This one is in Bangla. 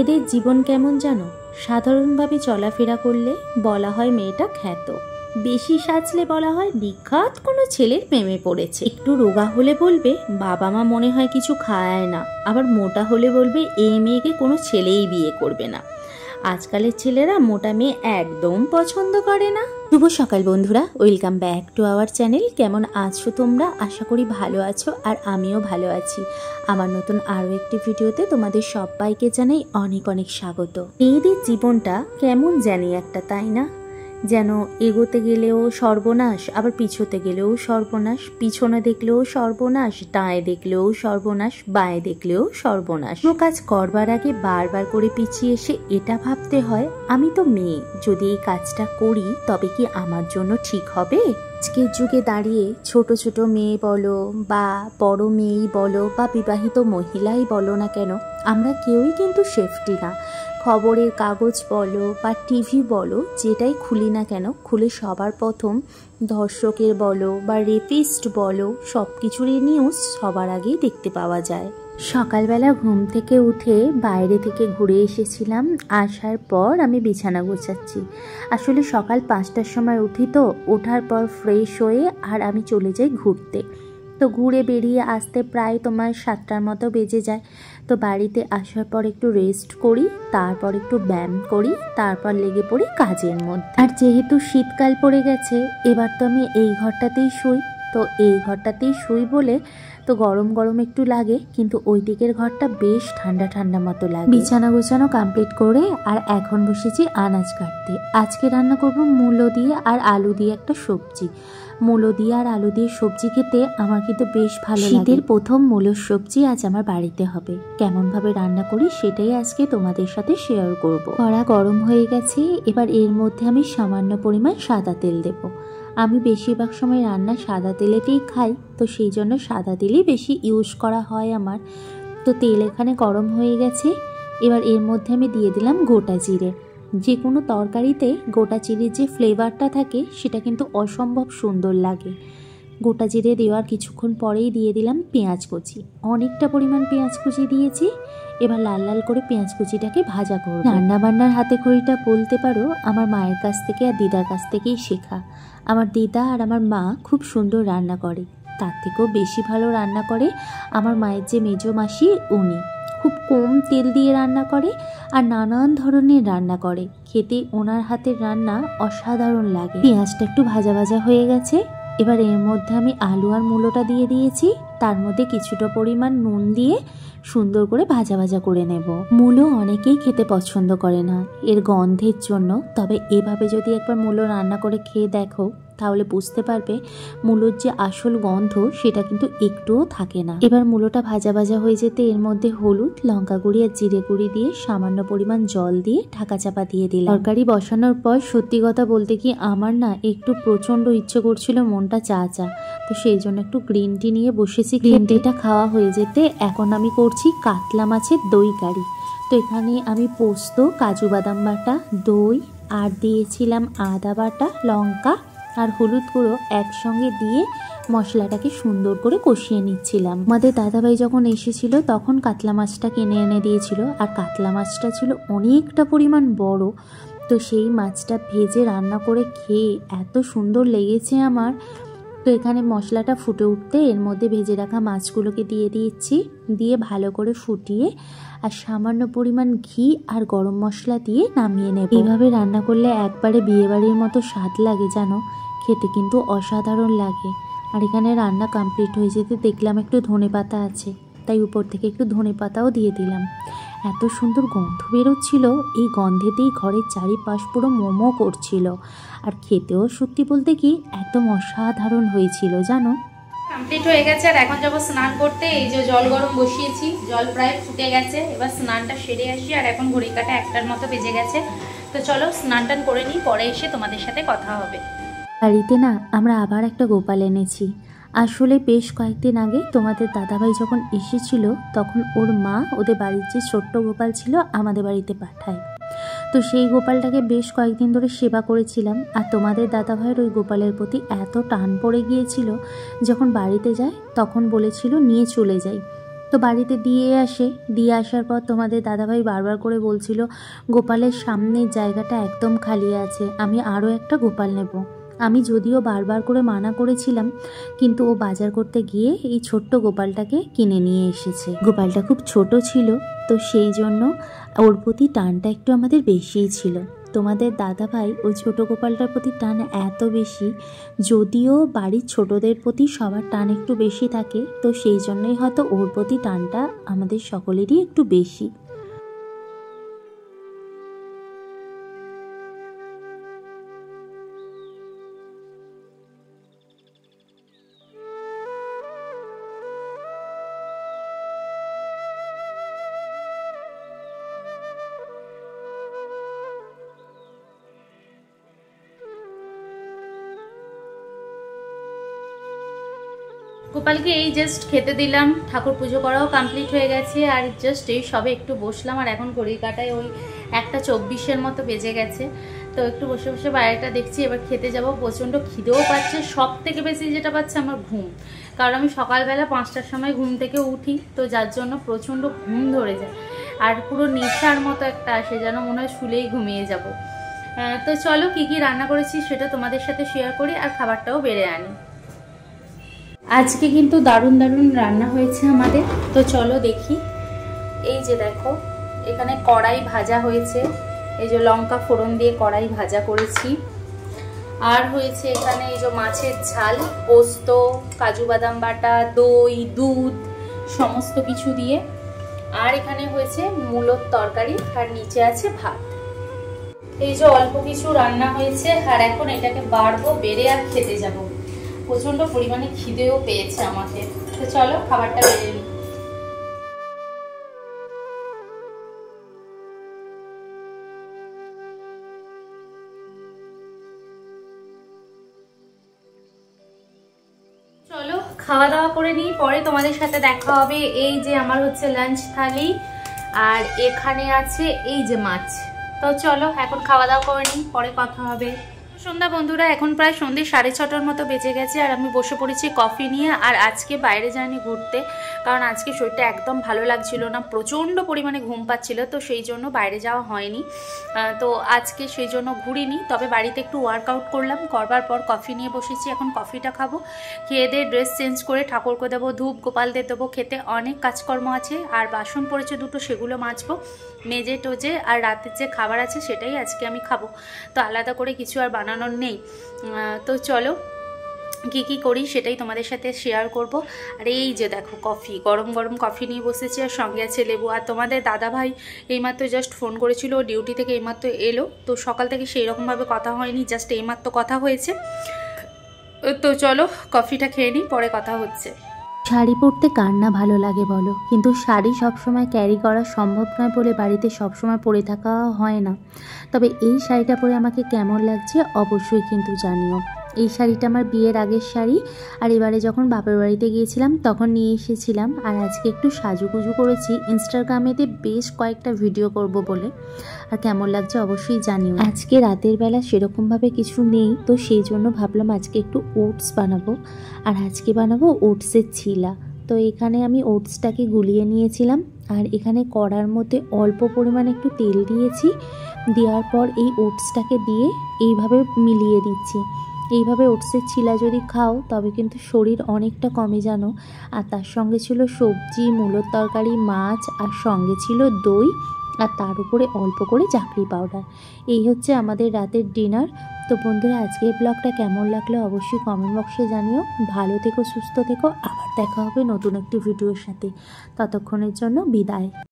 মেয়েদের জীবন কেমন জানো? সাধারণভাবে চলাফেরা করলে বলা হয় মেয়েটা খ্যাত, বেশি সাজলে বলা হয় নিখাত কোনো ছেলের প্রেমে পড়েছে, একটু রোগা হলে বলবে বাবা মা মনে হয় কিছু খায় না, আবার মোটা হলে বলবে এই মেয়েকে কোনো ছেলেই বিয়ে করবে না। আজকালের ছেলেরা মোটা মেয়ে একদম পছন্দ করে না। শুভ সকাল বন্ধুরা, welcome back to our channel. কেমন আছো তোমরা? আশা করি ভালো আছো, আর আমিও ভালো আছি। আমার নতুন আরও একটি ভিডিওতে তোমাদের সবাইকে জানাই অনেক অনেক স্বাগত। মেয়েদের জীবনটা কেমন জানি একটা, তাই না? যেন এগোতে গেলেও সর্বনাশ, আবার পিছোতে গেলেও সর্বনাশ, পিছনে দেখলেও সর্বনাশ, ডায়ে দেখলেও সর্বনাশ, বাঁয়ে দেখলেও সর্বনাশ। কোনো কাজ করবার আগে বারবার করে পিছিয়ে এসে এটা ভাবতে হয়, আমি তো মেয়ে, যদি এই কাজটা করি তবে কি আমার জন্য ঠিক হবে? আজকের যুগে দাঁড়িয়ে ছোট ছোট মেয়ে বলো বা বড় মেয়েই বলো বা বিবাহিত মহিলাই বলো না কেন, আমরা কেউই কিন্তু সেফটি না। খবরের কাগজ বলো বা টিভি বলো, যেটাই খুলি না কেন, খুলে সবার প্রথম ধর্ষকের বলো বা রেপিস্ট বলো, সব কিছুরই নিউজ সবার আগেই দেখতে পাওয়া যায়। সকালবেলা ঘুম থেকে উঠে বাইরে থেকে ঘুরে এসেছিলাম। আসার পর আমি বিছানা গোছাচ্ছি। আসলে সকাল 5টার সময় উঠি, তো ওঠার পর ফ্রেশ হয়ে আর আমি চলে যাই ঘুরতে। তো ঘুরে বেরিয়ে আসতে প্রায় তোমার 7টার মতো বেজে যায়। তো বাড়িতে আসার পর একটু রেস্ট করি, তারপর একটু ব্যায়াম করি, তারপর লেগে পড়ি কাজের মধ্যে। আর যেহেতু শীতকাল পড়ে গেছে, এবার তো আমি এই ঘরটাতেই শুই। তো এই ঘরটাতেই শুই বলে তো গরম গরম একটু লাগে, কিন্তু ওই দিকের ঘরটা বেশ ঠান্ডা ঠান্ডা মতো লাগে। বিছানা গোছানো কমপ্লিট করে আর এখন বসেছি আনাজ কাটতে। আজকে রান্না করব মূলো দিয়ে আর আলু দিয়ে একটা সবজি। মূলো দিয়ে আর আলু দিয়ে সবজি খেতে আমার কিন্তু বেশ ভালো লাগে। শীতের প্রথম মূলোর সবজি আজ আমার বাড়িতে হবে। কেমনভাবে রান্না করি সেটাই আজকে তোমাদের সাথে শেয়ার করব। কড়া গরম হয়ে গেছে, এবার এর মধ্যে আমি সামান্য পরিমাণ সাদা তেল দেব। আমি বেশিরভাগ সময় রান্না সাদা তেলেতেই খাই, তো সেই জন্য সাদা তেলই বেশি ইউজ করা হয় আমার। তো তেল এখানে গরম হয়ে গেছে, এবার এর মধ্যে আমি দিয়ে দিলাম গোটা জিরে। যে কোনো তরকারিতে গোটা জিরের যে ফ্লেভারটা থাকে সেটা কিন্তু অসম্ভব সুন্দর লাগে। গোটা জিরে দেওয়ার কিছুক্ষণ পরেই দিয়ে দিলাম পেঁয়াজ কুচি। অনেকটা পরিমাণ পেঁয়াজ কুচি দিয়েছি। এবার লাল লাল করে পেঁয়াজ কুচিটাকে ভাজা করব। রান্না বান্নার হাতে খড়িটা বলতে পারো আমার মায়ের কাছ থেকে আর দিদার কাছ থেকেই শেখা। আমার দিদা আর আমার মা খুব সুন্দর রান্না করে, তার থেকেও বেশি ভালো রান্না করে আমার মায়ের যে মেজো মাসি, উনি খুব কম তেল দিয়ে রান্না করে আর নানান ধরনের রান্না করে। খেতে ওনার হাতের রান্না অসাধারণ লাগে। পেঁয়াজটা একটু ভাজা ভাজা হয়ে গেছে, এবার এর মধ্যে আমি আলু আর মূলোটা দিয়ে দিয়েছি। তার মধ্যে কিছুটা পরিমাণ নুন দিয়ে সুন্দর করে ভাজা ভাজা করে নেব। মূলো অনেকেই খেতে পছন্দ করে না এর গন্ধের জন্য, তবে এভাবে যদি একবার মূলো রান্না করে খেয়ে দেখো তাহলে বুঝতে পারবে মূলোর যে আসল গন্ধ সেটা কিন্তু একটুও থাকে না। এবার মূলোটা ভাজা ভাজা হয়ে যেতে এর মধ্যে হলুদ, লঙ্কা গুঁড়ি আর জিরে গুঁড়ি দিয়ে সামান্য পরিমাণ জল দিয়ে ঢাকা চাপা দিয়ে দিলাম। তরকারি বসানোর পর সত্যি কথা বলতে কি আমার না একটু প্রচন্ড ইচ্ছে করছিল মনটা চা চা, তো সেই জন্য একটু গ্রিন টি নিয়ে বসেছি। গ্রিন টিটা খাওয়া হয়ে যেতে এখন আমি করছি কাতলা মাছের দই কারি। তো এখানে আমি পোস্ত, কাজু বাদাম বাটা, দই আর দিয়েছিলাম আদা বাটা, লঙ্কা আর হলুদ গুঁড়ো একসঙ্গে দিয়ে মশলাটাকে সুন্দর করে কষিয়ে নিচ্ছিলাম। আমাদের দাদাভাই যখন এসেছিল তখন কাতলা মাছটা কিনে এনে দিয়েছিল, আর কাতলা মাছটা ছিল অনেকটা পরিমাণ বড়। তো সেই মাছটা ভেজে রান্না করে খেয়ে এত সুন্দর লেগেছে আমার। তো এখানে মশলাটা ফুটে উঠতে এর মধ্যে ভেজে রাখা মাছগুলোকে দিয়ে দিচ্ছি, দিয়ে ভালো করে ফুটিয়ে আর সামান্য পরিমাণ ঘি আর গরম মশলা দিয়ে নামিয়ে নেব। এইভাবে রান্না করলে একবারে বিয়েবাড়ির মতো স্বাদ লাগে জানো, খেতে কিন্তু অসাধারণ লাগে। আর এখানে রান্না কমপ্লিট হয়ে যেতে দেখলাম একটু ধনেপাতা আছে, তাই উপর থেকে একটু ধনেপাতাও দিয়ে দিলাম। এত সুন্দর গন্ধ বেরোচ্ছিল, এই গন্ধেতেই ঘরের চারিপাশ পুরো মোমো করছিল। আর খেতেও সত্যি বলতে কি একদম অসাধারণ হয়েছিল জানো। কমপ্লিট হয়ে গেছে আর এখন যাবো স্নান করতে। এই যে জল গরম বসিয়েছি, জল প্রায় ফুটে গেছে, এবার স্নানটা সেরে আসি। আর এখন ঘড়ি কাটা 1টার মতো বেজে গেছে। তো চলো স্নান টান করে নিই, পরে এসে তোমাদের সাথে কথা হবে। বাড়িতে না আমরা আবার একটা গোপাল এনেছি। আসলে বেশ কয়েকদিন আগে তোমাদের দাদাভাই যখন এসেছিল তখন ওর মা ওদের বাড়ির যে ছোট্ট গোপাল ছিল আমাদের বাড়িতে পাঠায়। তো সেই গোপালটাকে বেশ কয়েকদিন ধরে সেবা করেছিলাম, আর তোমাদের দাদাভাইয়ের ওই গোপালের প্রতি এত টান পড়ে গিয়েছিল, যখন বাড়িতে যায় তখন বলেছিল নিয়ে চলে যাই। তো বাড়িতে দিয়ে আসার পর তোমাদের দাদাভাই বারবার করে বলছিল গোপালের সামনের জায়গাটা একদম খালি আছে, আমি আরও একটা গোপাল নেব। আমি যদিও বারবার করে মানা করেছিলাম, কিন্তু ও বাজার করতে গিয়ে এই ছোট্ট গোপালটাকে কিনে নিয়ে এসেছে। গোপালটা খুব ছোট ছিল, তো সেই জন্য ওর প্রতি টানটা একটু আমাদের বেশিই ছিল। তোমাদের দাদাভাই ওই ছোট গোপালটার প্রতি টান এত বেশি, যদিও বাড়ির ছোটদের প্রতি সবার টান একটু বেশি থাকে, তো সেই জন্যই হয়তো ওর প্রতি টানটা আমাদের সকলেরই একটু বেশি। গোপালকে এই জাস্ট খেতে দিলাম, ঠাকুর পুজো করাও কমপ্লিট হয়ে গেছে, আর জাস্ট এই সবে একটু বসলাম। আর এখন ঘড়ির কাঁটায় ওই 1:24 মতো বেজে গেছে। তো একটু বসে বসে বাইরেটা দেখছি, এবার খেতে যাব। প্রচণ্ড খিদেও পাচ্ছে, সব থেকে বেশি যেটা পাচ্ছে আমার ঘুম, কারণ আমি সকালবেলা 5টার সময় ঘুম থেকে উঠি, তো যার জন্য প্রচণ্ড ঘুম ধরে যায়, আর পুরো নেশার মতো একটা আসে, যেন মনে হয় শুলেই ঘুমিয়ে যাব। তো চলো কি কি রান্না করেছি সেটা তোমাদের সাথে শেয়ার করি, আর খাবারটাও বেড়ে আনি। আজকে কিন্তু দারুণ দারুণ রান্না হয়েছে আমাদের, তো চলো দেখি। এই যে দেখো, এখানে কড়াই ভাজা হয়েছে, এই যে লঙ্কা ফোড়ন দিয়ে কড়াই ভাজা করেছি। আর হয়েছে এখানে এই যে মাছের ঝাল, পোস্ত, কাজু বাদাম বাটা, দই, দুধ সমস্ত কিছু দিয়ে। আর এখানে হয়েছে মূলোর তরকারি, আর নিচে আছে ভাত। এই যে অল্প কিছু রান্না হয়েছে, আর এখন এটাকে বাড়বো, বেড়ে আর খেতে যাব। প্রচন্ড পরিমাণে খিদেও পেয়েছে আমাকে, তো চলো খাবারটা বেড়ে নিই। চলো খাওয়া দাওয়া করে নিই, পরে তোমাদের সাথে দেখা হবে। এই যে আমার হচ্ছে লাঞ্চ থালি, আর এখানে আছে এই যে মাছ। তো চলো এখন খাওয়া দাওয়া করে নিই, পরে কথা হবে। সন্ধ্যা বন্ধুরা, এখন প্রায় সন্ধ্যে 6:30 মতো বেজে গেছে, আর আমি বসে পড়েছি কফি নিয়ে। আর আজকে বাইরে যাইনি ঘুরতে, কারণ আজকে শরীরটা একদম ভালো লাগছিল না, প্রচণ্ড পরিমাণে ঘুম পাচ্ছিল, তো সেই জন্য বাইরে যাওয়া হয়নি। তো আজকে সেই জন্য ঘুরিনি, তবে বাড়িতে একটু ওয়ার্কআউট করলাম, করবার পর কফি নিয়ে বসেছি। এখন কফিটা খাবো, খেয়ে দিয়ে ড্রেস চেঞ্জ করে ঠাকুরকে দেবো, ধূপ গোপালদের দেবো খেতে, অনেক কাজকর্ম আছে। আর বাসন পড়েছে দুটো, সেগুলো মাজবো, মেজে টোজে। আর রাতের যে খাবার আছে সেটাই আজকে আমি খাবো, তো আলাদা করে কিছু আর বানানোর নেই। তো চলো কি কি করি সেটাই তোমাদের সাথে শেয়ার করব। আর এই যে দেখো কফি, গরম গরম কফি নিয়ে বসেছি, আর সঙ্গে আছে লেবু। আর তোমাদের দাদাভাই এইমাত্র জাস্ট ফোন করেছিল, ডিউটি থেকে এইমাত্র এলো, তো সকাল থেকে সেই রকমভাবে কথা হয়নি, জাস্ট এইমাত্র কথা হয়েছে। তো চলো কফিটা খেয়ে নিই, পরে কথা হচ্ছে। শাড়ি পরতে কার না ভালো লাগে বলো, কিন্তু শাড়ি সবসময় ক্যারি করা সম্ভব নয় বলে বাড়িতে সবসময় পরে থাকা হয় না। তবে এই শাড়িটা পরে আমাকে কেমন লাগছে অবশ্যই কিন্তু জানিও। এই শাড়িটা আমার বিয়ের আগের শাড়ি, আর এবারে যখন বাপের বাড়িতে গিয়েছিলাম তখন নিয়ে এসেছিলাম। আর আজকে একটু সাজুগুজু করেছি ইনস্টাগ্রামেতে বেশ কয়েকটা ভিডিও করব বলে, আর কেমন লাগছে অবশ্যই জানিও। আজকে রাতের বেলা সেরকমভাবে কিছু নেই, তো সেই জন্য ভাবলাম আজকে একটু ওটস বানাবো, আর আজকে বানাবো ওটসের ছিলা। তো এখানে আমি ওটসটাকে গুলিয়ে নিয়েছিলাম, আর এখানে কড়ার মধ্যে অল্প পরিমাণে একটু তেল দিয়েছি, দেওয়ার পর এই ওটসটাকে দিয়ে এইভাবে মিলিয়ে দিচ্ছি। এইভাবে ওটসের ছিলা যদি খাও তবে কিন্তু শরীর অনেকটা কমে জানো। আর তার সঙ্গে ছিল সবজি, মূলোর তরকারি, মাছ, আর সঙ্গে ছিল দই, আর তার উপরে অল্প করে চাকরি পাউডার। এই হচ্ছে আমাদের রাতের ডিনার। তো বন্ধুরা, আজকের ব্লগটা কেমন লাগলো অবশ্যই কমেন্ট বক্সে জানিও। ভালো থেকো, সুস্থ থেকো, আবার দেখা হবে নতুন একটি ভিডিওর সাথে। ততক্ষণের জন্য বিদায়।